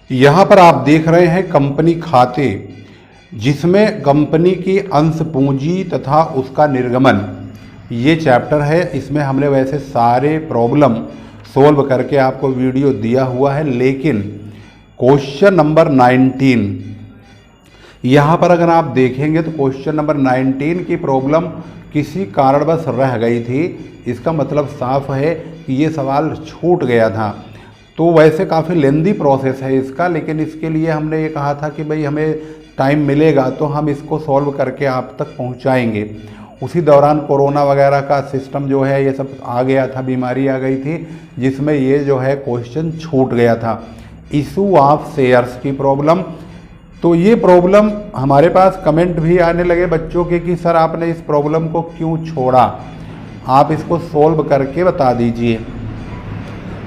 यहाँ पर आप देख रहे हैं कंपनी खाते, जिसमें कंपनी की अंश पूंजी तथा उसका निर्गमन, ये चैप्टर है। इसमें हमने वैसे सारे प्रॉब्लम सोल्व करके आपको वीडियो दिया हुआ है, लेकिन क्वेश्चन नंबर 19 यहाँ पर अगर आप देखेंगे तो क्वेश्चन नंबर 19 की प्रॉब्लम किसी कारणवश रह गई थी। इसका मतलब साफ है कि ये सवाल छूट गया था। तो वैसे काफ़ी लेंदी प्रोसेस है इसका, लेकिन इसके लिए हमने ये कहा था कि भाई हमें टाइम मिलेगा तो हम इसको सॉल्व करके आप तक पहुंचाएंगे। उसी दौरान कोरोना वगैरह का सिस्टम जो है ये सब आ गया था, बीमारी आ गई थी, जिसमें ये जो है क्वेश्चन छूट गया था। इशू ऑफ शेयर्स की प्रॉब्लम, तो ये प्रॉब्लम हमारे पास कमेंट भी आने लगे बच्चों के कि सर आपने इस प्रॉब्लम को क्यों छोड़ा, आप इसको सोल्व करके बता दीजिए।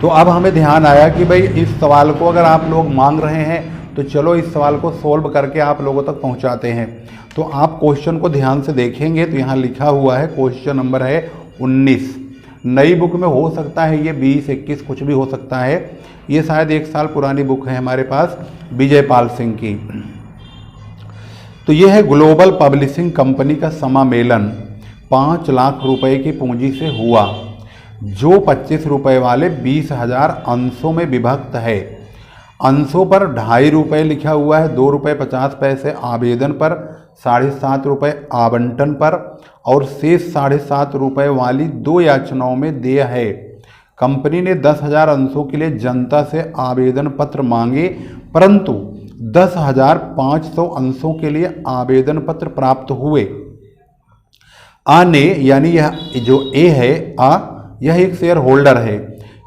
तो अब हमें ध्यान आया कि भाई इस सवाल को अगर आप लोग मांग रहे हैं तो चलो इस सवाल को सोल्व करके आप लोगों तक पहुंचाते हैं। तो आप क्वेश्चन को ध्यान से देखेंगे तो यहाँ लिखा हुआ है, क्वेश्चन नंबर है 19। नई बुक में हो सकता है ये 20, 21 कुछ भी हो सकता है। ये शायद 1 साल पुरानी बुक है हमारे पास, विजयपाल सिंह की। तो ये है ग्लोबल पब्लिशिंग कंपनी का समामेलन 5 लाख रुपए की पूंजी से हुआ, जो 25 रुपए वाले 20,000 अंशों में विभक्त है। अंशों पर 2.5 रुपये लिखा हुआ है, 2 रुपये 50 पैसे आवेदन पर, 7.5 रुपये आवंटन पर और शेष 7.5 रुपये वाली 2 याचनाओं में देय है। कंपनी ने 10,000 अंशों के लिए जनता से आवेदन पत्र मांगे, परंतु 10,500 अंशों के लिए आवेदन पत्र प्राप्त हुए। आ ने, यानी यह जो ए है, यह एक शेयर होल्डर है।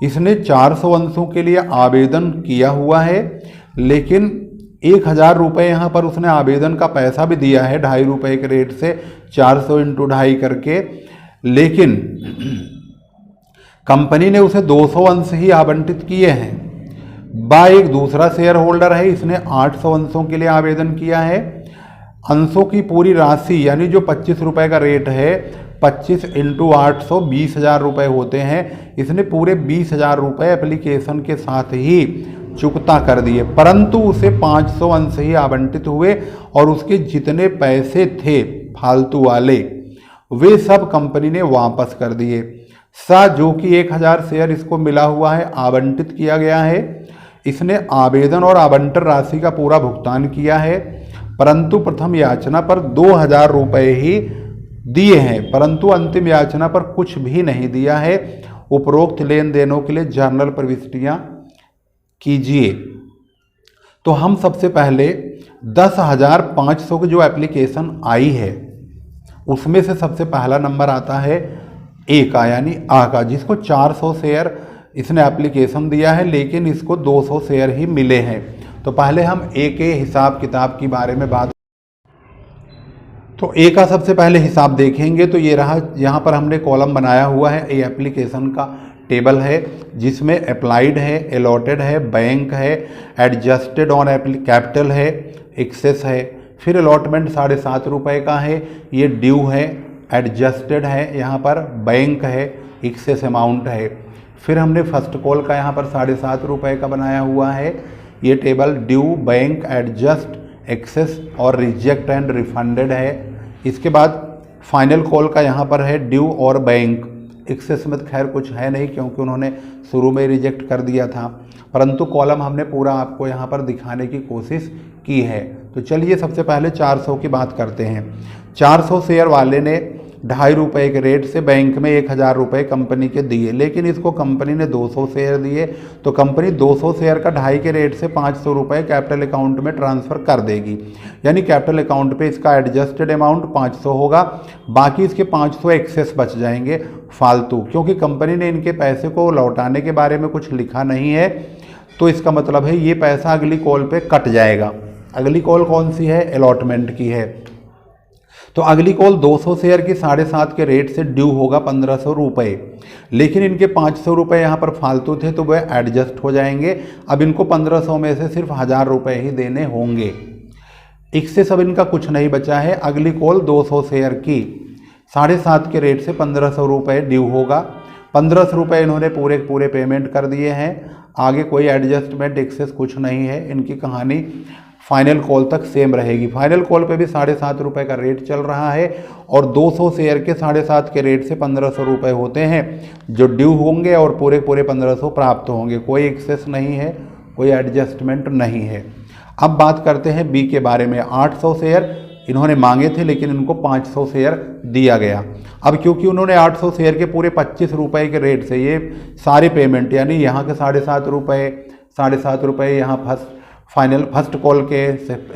इसने 400 अंशों के लिए आवेदन किया हुआ है, लेकिन 1,000 रुपये यहाँ पर उसने आवेदन का पैसा भी दिया है 2.5 रुपये के रेट से, 400 × 2.5 करके, लेकिन कंपनी ने उसे 200 अंश ही आवंटित किए हैं। एक दूसरा शेयर होल्डर है, इसने 800 अंशों के लिए आवेदन किया है। अंशों की पूरी राशि, यानी जो 25 रुपये का रेट है, 25 × 800 20,000 रुपये होते हैं। इसने पूरे 20,000 रुपये एप्लीकेशन के साथ ही चुकता कर दिए, परंतु उसे 500 अंश ही आवंटित हुए और उसके जितने पैसे थे फालतू वाले वे सब कंपनी ने वापस कर दिए। जो कि 1,000 शेयर इसको मिला हुआ है, आवंटित किया गया है। इसने आवेदन और आवंटन राशि का पूरा भुगतान किया है, परंतु प्रथम याचना पर 2,000 रुपये ही दिए हैं, परंतु अंतिम याचना पर कुछ भी नहीं दिया है। उपरोक्त लेन देनों के लिए जर्नल प्रविष्टियां कीजिए। तो हम सबसे पहले 10,500 की जो एप्लीकेशन आई है उसमें से सबसे पहला नंबर आता है ए का, यानी आ का, जिसको 400 शेयर इसने एप्लीकेशन दिया है, लेकिन इसको 200 शेयर ही मिले हैं। तो पहले हम ए के हिसाब किताब के बारे में बात, तो ए का सबसे पहले हिसाब देखेंगे तो ये रहा। यहाँ पर हमने कॉलम बनाया हुआ है, ए एप्लीकेशन का टेबल है, जिसमें अप्लाइड है, अलॉटेड है, बैंक है, एडजस्टेड ऑन कैपिटल है, एक्सेस है, फिर अलॉटमेंट 7.5 रुपये का है, ये ड्यू है, एडजस्टेड है, यहाँ पर बैंक है, एक्सेस अमाउंट है। फिर हमने फर्स्ट कॉल का यहाँ पर 7.5 रुपये का बनाया हुआ है, ये table due, bank, adjust, excess और रिजेक्ट एंड रिफंडेड है। इसके बाद फाइनल कॉल का यहाँ पर है ड्यू और बैंक। एक्सेस में खैर कुछ है नहीं क्योंकि उन्होंने शुरू में रिजेक्ट कर दिया था, परंतु कॉलम हमने पूरा आपको यहाँ पर दिखाने की कोशिश की है। तो चलिए सबसे पहले 400 की बात करते हैं। 400 शेयर वाले ने 2.5 रुपये के रेट से बैंक में 1,000 रुपये कंपनी के दिए, लेकिन इसको कंपनी ने 200 शेयर दिए, तो कंपनी 200 शेयर का 2.5 के रेट से 500 रुपये कैपिटल अकाउंट में ट्रांसफ़र कर देगी। यानी कैपिटल अकाउंट पे इसका एडजस्टेड अमाउंट 500 होगा, बाकी इसके 500 एक्सेस बच जाएंगे फालतू, क्योंकि कंपनी ने इनके पैसे को लौटाने के बारे में कुछ लिखा नहीं है। तो इसका मतलब है ये पैसा अगली कॉल पे कट जाएगा। अगली कॉल कौन सी है? अलॉटमेंट की है। तो अगली कॉल 200 शेयर की 7.5 के रेट से ड्यू होगा 1,500 रुपये, लेकिन इनके 500 रुपये यहाँ पर फालतू थे तो वह एडजस्ट हो जाएंगे। अब इनको 1,500 में से सिर्फ 1,000 रुपये ही देने होंगे। इससे सब इनका कुछ नहीं बचा है। अगली कॉल 200 शेयर की 7.5 के रेट से 1,500 रुपये ड्यू होगा। 1,500 रुपये इन्होंने पूरे पेमेंट कर दिए हैं। आगे कोई एडजस्टमेंट एक्सेस कुछ नहीं है। इनकी कहानी फाइनल कॉल तक सेम रहेगी। फाइनल कॉल पे भी 7.5 रुपये का रेट चल रहा है और 200 शेयर के 7.5 के रेट से 1500 रुपये होते हैं जो ड्यू होंगे और पूरे 1500 प्राप्त होंगे। कोई एक्सेस नहीं है, कोई एडजस्टमेंट नहीं है। अब बात करते हैं बी के बारे में। 800 शेयर इन्होंने मांगे थे लेकिन इनको 500 शेयर दिया गया। अब क्योंकि उन्होंने 800 शेयर के पूरे 25 रुपये के रेट से ये सारे पेमेंट यानी यहाँ के 7.5 रुपये यहाँ फर्स्ट कॉल के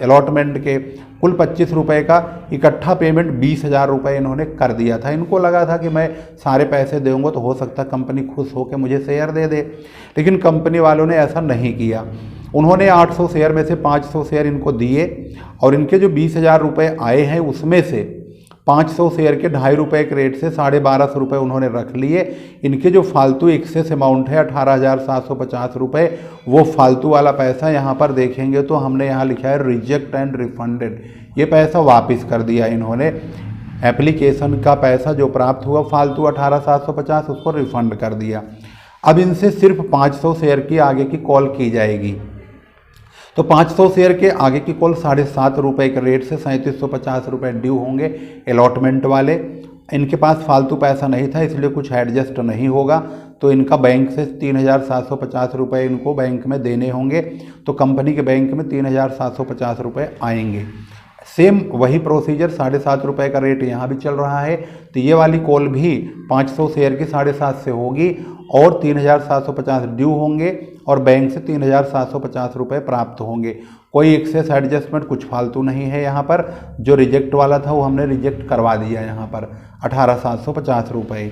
अलॉटमेंट के कुल 25 रुपये का इकट्ठा पेमेंट 20,000 रुपये इन्होंने कर दिया था। इनको लगा था कि मैं सारे पैसे दूंगा तो हो सकता है कंपनी खुश होकर मुझे शेयर दे दे, लेकिन कंपनी वालों ने ऐसा नहीं किया। उन्होंने 800 शेयर में से 500 शेयर इनको दिए और इनके जो 20,000 रुपये आए हैं उसमें से 500 शेयर के 2.5 रुपये के रेट से 1250 रुपये उन्होंने रख लिए। इनके जो फालतू एक्सेस अमाउंट है 18,750 रुपये, वो फालतू वाला पैसा यहाँ पर देखेंगे तो हमने यहाँ लिखा है रिजेक्ट एंड रिफंडेड। ये पैसा वापस कर दिया इन्होंने। एप्लीकेशन का पैसा जो प्राप्त हुआ फालतू 18,750 उसको रिफंड कर दिया। अब इनसे सिर्फ 500 शेयर की आगे की कॉल की जाएगी। तो 500 शेयर के आगे की कॉल 7.5 रुपये के रेट से 3750 रुपये ड्यू होंगे अलॉटमेंट वाले। इनके पास फालतू पैसा नहीं था इसलिए कुछ एडजस्ट नहीं होगा, तो इनका बैंक से 3,750 रुपये इनको बैंक में देने होंगे। तो कंपनी के बैंक में 3,750 रुपये आएंगे। सेम वही प्रोसीजर 7.5 रुपये का रेट यहाँ भी चल रहा है। तो ये वाली कॉल भी 500 शेयर की 7.5 से होगी और 3,750 ड्यू होंगे और बैंक से 3,750 रुपये प्राप्त होंगे। कोई एक्सेस एडजस्टमेंट कुछ फालतू नहीं है यहाँ पर। जो रिजेक्ट वाला था वो हमने रिजेक्ट करवा दिया यहाँ पर 18,750 रुपये।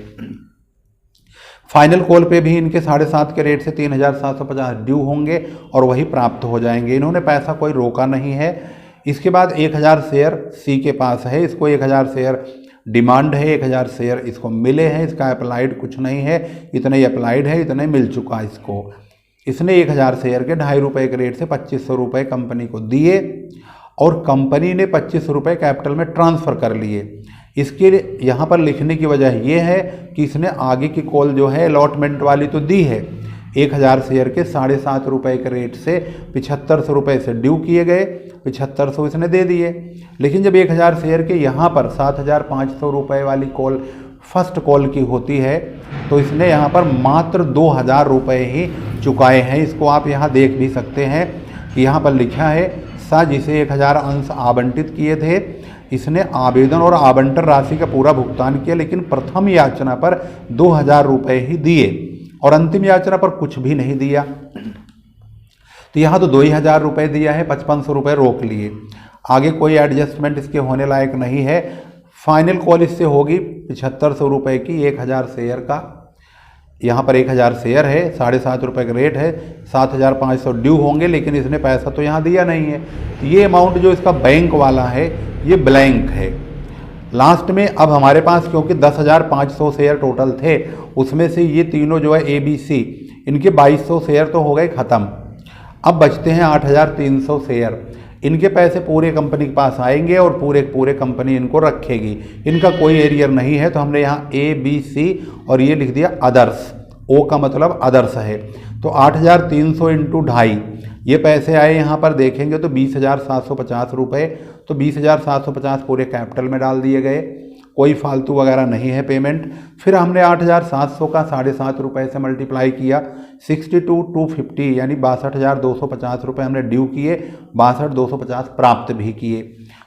फाइनल कॉल पे भी इनके 7.5 के रेट से 3,750 ड्यू होंगे और वही प्राप्त हो जाएंगे। इन्होंने पैसा कोई रोका नहीं है। इसके बाद 1,000 शेयर सी के पास है, इसको 1,000 शेयर डिमांड है, 1,000 शेयर इसको मिले हैं। इसका अप्लाइड कुछ नहीं है, इतने ही अप्लाइड है, इतने मिल चुका इसको। इसने 1,000 शेयर के 2.5 रुपये के रेट से 2500 रुपये कंपनी को दिए और कंपनी ने 25 रुपये कैपिटल में ट्रांसफ़र कर लिए। इसके यहाँ पर लिखने की वजह यह है कि इसने आगे की कॉल जो है अलॉटमेंट वाली तो दी है। 1,000 शेयर के 7.5 रुपये के रेट से 7500 रुपये से ड्यू किए गए, 7500 इसने दे दिए। लेकिन जब 1,000 शेयर के यहाँ पर 7,500 रुपये वाली कॉल फर्स्ट कॉल की होती है तो इसने यहाँ पर मात्र 2,000 रुपये ही चुकाए हैं। इसको आप यहाँ देख भी सकते हैं कि यहाँ पर लिखा है जिसे 1,000 अंश आवंटित किए थे, इसने आवेदन और आवंटन राशि का पूरा भुगतान किया, लेकिन प्रथम याचना पर 2,000 रुपये ही दिए और अंतिम याचना पर कुछ भी नहीं दिया। तो यहाँ तो 2,000 रुपये दिया है, 5500 रुपये रोक लिए। आगे कोई एडजस्टमेंट इसके होने लायक नहीं है। फाइनल कॉल इससे होगी 7500 रुपये की 1,000 शेयर का। यहाँ पर 1,000 शेयर है, 7.5 रुपये का रेट है, 7,500 ड्यू होंगे, लेकिन इसने पैसा तो यहाँ दिया नहीं है। ये अमाउंट जो इसका बैंक वाला है ये ब्लैंक है। लास्ट में अब हमारे पास क्योंकि 10,500 शेयर टोटल थे, उसमें से ये तीनों जो है ABC इनके 2200 शेयर तो हो गए ख़त्म। अब बचते हैं 8,300 शेयर। इनके पैसे पूरे कंपनी के पास आएंगे और पूरे कंपनी इनको रखेगी। इनका कोई एरियर नहीं है, तो हमने यहाँ ABC और ये लिख दिया अदर्स। O का मतलब अदर्स है। तो 8,300 इंटू 2.5 ये पैसे आए यहाँ पर देखेंगे तो 20,750 रुपये। तो 20,750 पूरे कैपिटल में डाल दिए गए, कोई फालतू वगैरह नहीं है पेमेंट। फिर हमने 8,700 का 7.5 रुपये से मल्टीप्लाई किया, 62,250 यानी 62,250 रुपये हमने ड्यू किए, 62,250 प्राप्त भी किए।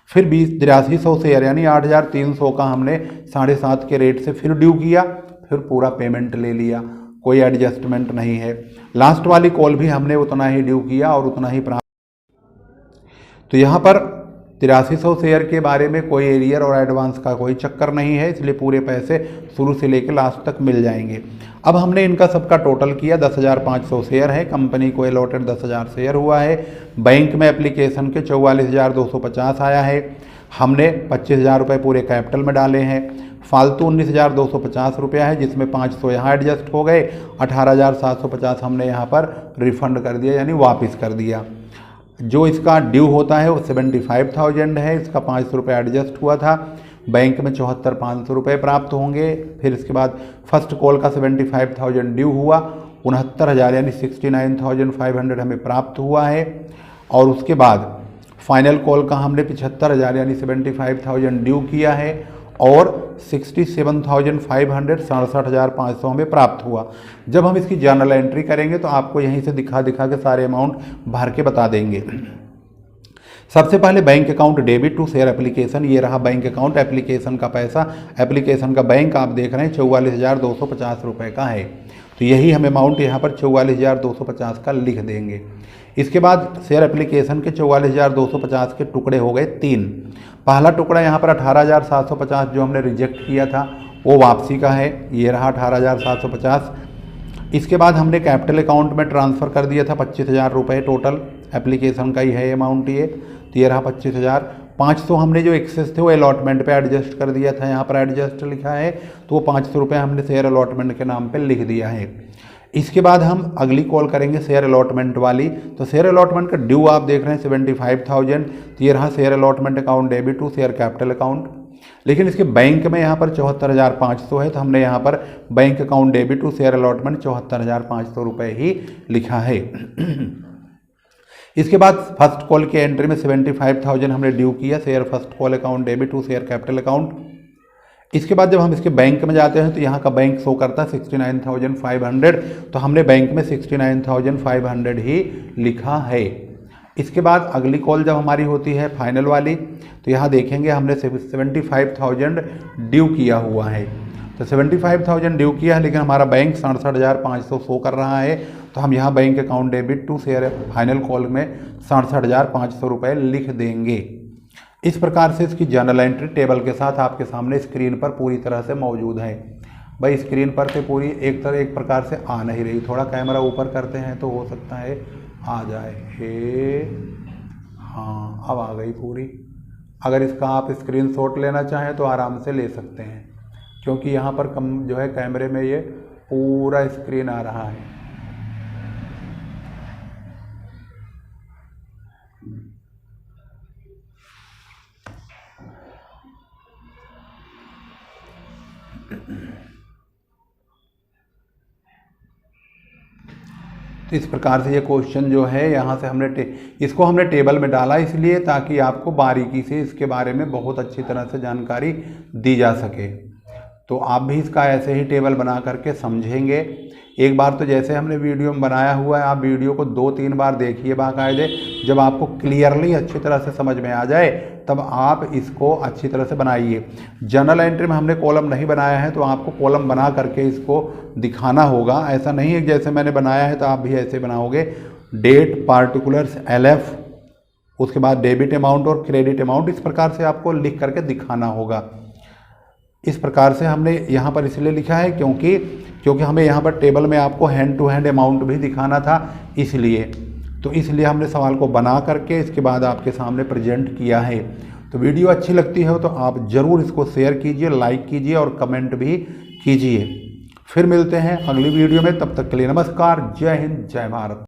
फिर 83,000 शेयर यानी 8,300 का हमने 7.5 के रेट से फिर ड्यू किया, फिर पूरा पेमेंट ले लिया, कोई एडजस्टमेंट नहीं है। लास्ट वाली कॉल भी हमने उतना ही ड्यू किया और उतना ही प्राप्त। तो यहाँ पर 8300 शेयर के बारे में कोई एरियर और एडवांस का कोई चक्कर नहीं है, इसलिए पूरे पैसे शुरू से लेकर लास्ट तक मिल जाएंगे। अब हमने इनका सबका टोटल किया, 10,500 शेयर है, कंपनी को अलॉटेड 10,000 शेयर हुआ है, बैंक में एप्लीकेशन के 44,250 आया है, हमने 25,000 रुपये पूरे कैपिटल में डाले हैं, फालतू 19,250 रुपया है जिसमें 500 यहाँ एडजस्ट हो गए, 18,750 हमने यहाँ पर रिफ़ंड कर दिया यानी वापस कर दिया। जो इसका ड्यू होता है वो 75,000 है, इसका 500 रुपये एडजस्ट हुआ था, बैंक में 74,500 रुपये प्राप्त होंगे। फिर इसके बाद फर्स्ट कॉल का 75,000 ड्यू हुआ 69,000 यानी 69,500 हमें प्राप्त हुआ है। और उसके बाद फाइनल कॉल का हमने 75,000 यानी 75,000 ड्यू किया है और 67,500 67,500 हमें प्राप्त हुआ। जब हम इसकी जर्नल एंट्री करेंगे तो आपको यहीं से दिखा के सारे अमाउंट भर के बता देंगे। सबसे पहले bank account debit to share application, ये रहा बैंक अकाउंट, एप्लीकेशन का पैसा, एप्लीकेशन का बैंक आप देख रहे हैं 44,250 रुपये का है। तो यही हम अमाउंट यहाँ पर 44,250 का लिख देंगे। इसके बाद शेयर एप्लीकेशन के 44,250 के टुकड़े हो गए 3। पहला टुकड़ा यहाँ पर 18,750 जो हमने रिजेक्ट किया था वो वापसी का है, ये रहा 18,750। इसके बाद हमने कैपिटल अकाउंट में ट्रांसफ़र कर दिया था 25,000 रुपये, टोटल एप्लीकेशन का ही है अमाउंट ये, तो ये रहा 25,000। 500 हमने जो एक्सेस थे वो अलॉटमेंट पे एडजस्ट कर दिया था, यहाँ पर एडजस्ट लिखा है, तो वो 500 रुपये हमने शेयर अलॉटमेंट के नाम पे लिख दिया है। इसके बाद हम अगली कॉल करेंगे शेयर अलॉटमेंट वाली। तो शेयर अलॉटमेंट का ड्यू आप देख रहे हैं 75,000, तो ये रहा share allotment account debit to share capital account. लेकिन इसके बैंक में यहाँ पर 74,500 है, तो हमने यहाँ पर bank account debit to share allotment 74,500 रुपये ही लिखा है। इसके बाद फर्स्ट कॉल की एंट्री में 75,000 हमने ड्यू किया share first call account debit to share capital account. इसके बाद जब हम इसके बैंक में जाते हैं तो यहाँ का बैंक शो करता है 69,500, तो हमने बैंक में 69,500 ही लिखा है। इसके बाद अगली कॉल जब हमारी होती है फाइनल वाली, तो यहाँ देखेंगे हमने 75,000 ड्यू किया हुआ है, तो 75,000 ड्यू किया है, लेकिन हमारा बैंक 67,500 शो कर रहा है, तो हम यहाँ bank account debit to share final call में 67,500 रुपये लिख देंगे। इस प्रकार से इसकी जर्नल एंट्री टेबल के साथ आपके सामने स्क्रीन पर पूरी तरह से मौजूद है। भाई स्क्रीन पर से पूरी एक प्रकार से आ नहीं रही, थोड़ा कैमरा ऊपर करते हैं तो हो सकता है आ जाए। हाँ, अब आ गई पूरी। अगर इसका आप स्क्रीनशॉट लेना चाहें तो आराम से ले सकते हैं, क्योंकि यहाँ पर जो है कैमरे में ये पूरा स्क्रीन आ रहा है। तो इस प्रकार से ये क्वेश्चन जो है यहाँ से हमने इसको हमने टेबल में डाला इसलिए ताकि आपको बारीकी से इसके बारे में बहुत अच्छी तरह से जानकारी दी जा सके। तो आप भी इसका ऐसे ही टेबल बना करके समझेंगे। एक बार तो जैसे हमने वीडियो में बनाया हुआ है, आप वीडियो को 2-3 बार देखिए बाकायदे। जब आपको क्लियरली अच्छी तरह से समझ में आ जाए तब आप इसको अच्छी तरह से बनाइए। जर्नल एंट्री में हमने कॉलम नहीं बनाया है, तो आपको कॉलम बना करके इसको दिखाना होगा। ऐसा नहीं है जैसे मैंने बनाया है तो आप भी ऐसे बनाओगे। डेट, पार्टिकुलर्स, LF, उसके बाद डेबिट अमाउंट और क्रेडिट अमाउंट, इस प्रकार से आपको लिख करके दिखाना होगा। इस प्रकार से हमने यहाँ पर इसलिए लिखा है क्योंकि हमें यहाँ पर टेबल में आपको हैंड टू हैंड अमाउंट भी दिखाना था, इसलिए हमने सवाल को बना करके इसके बाद आपके सामने प्रेजेंट किया है। तो वीडियो अच्छी लगती है तो आप ज़रूर इसको शेयर कीजिए, लाइक कीजिए और कमेंट भी कीजिए। फिर मिलते हैं अगली वीडियो में, तब तक के लिए नमस्कार। जय हिंद, जय भारत।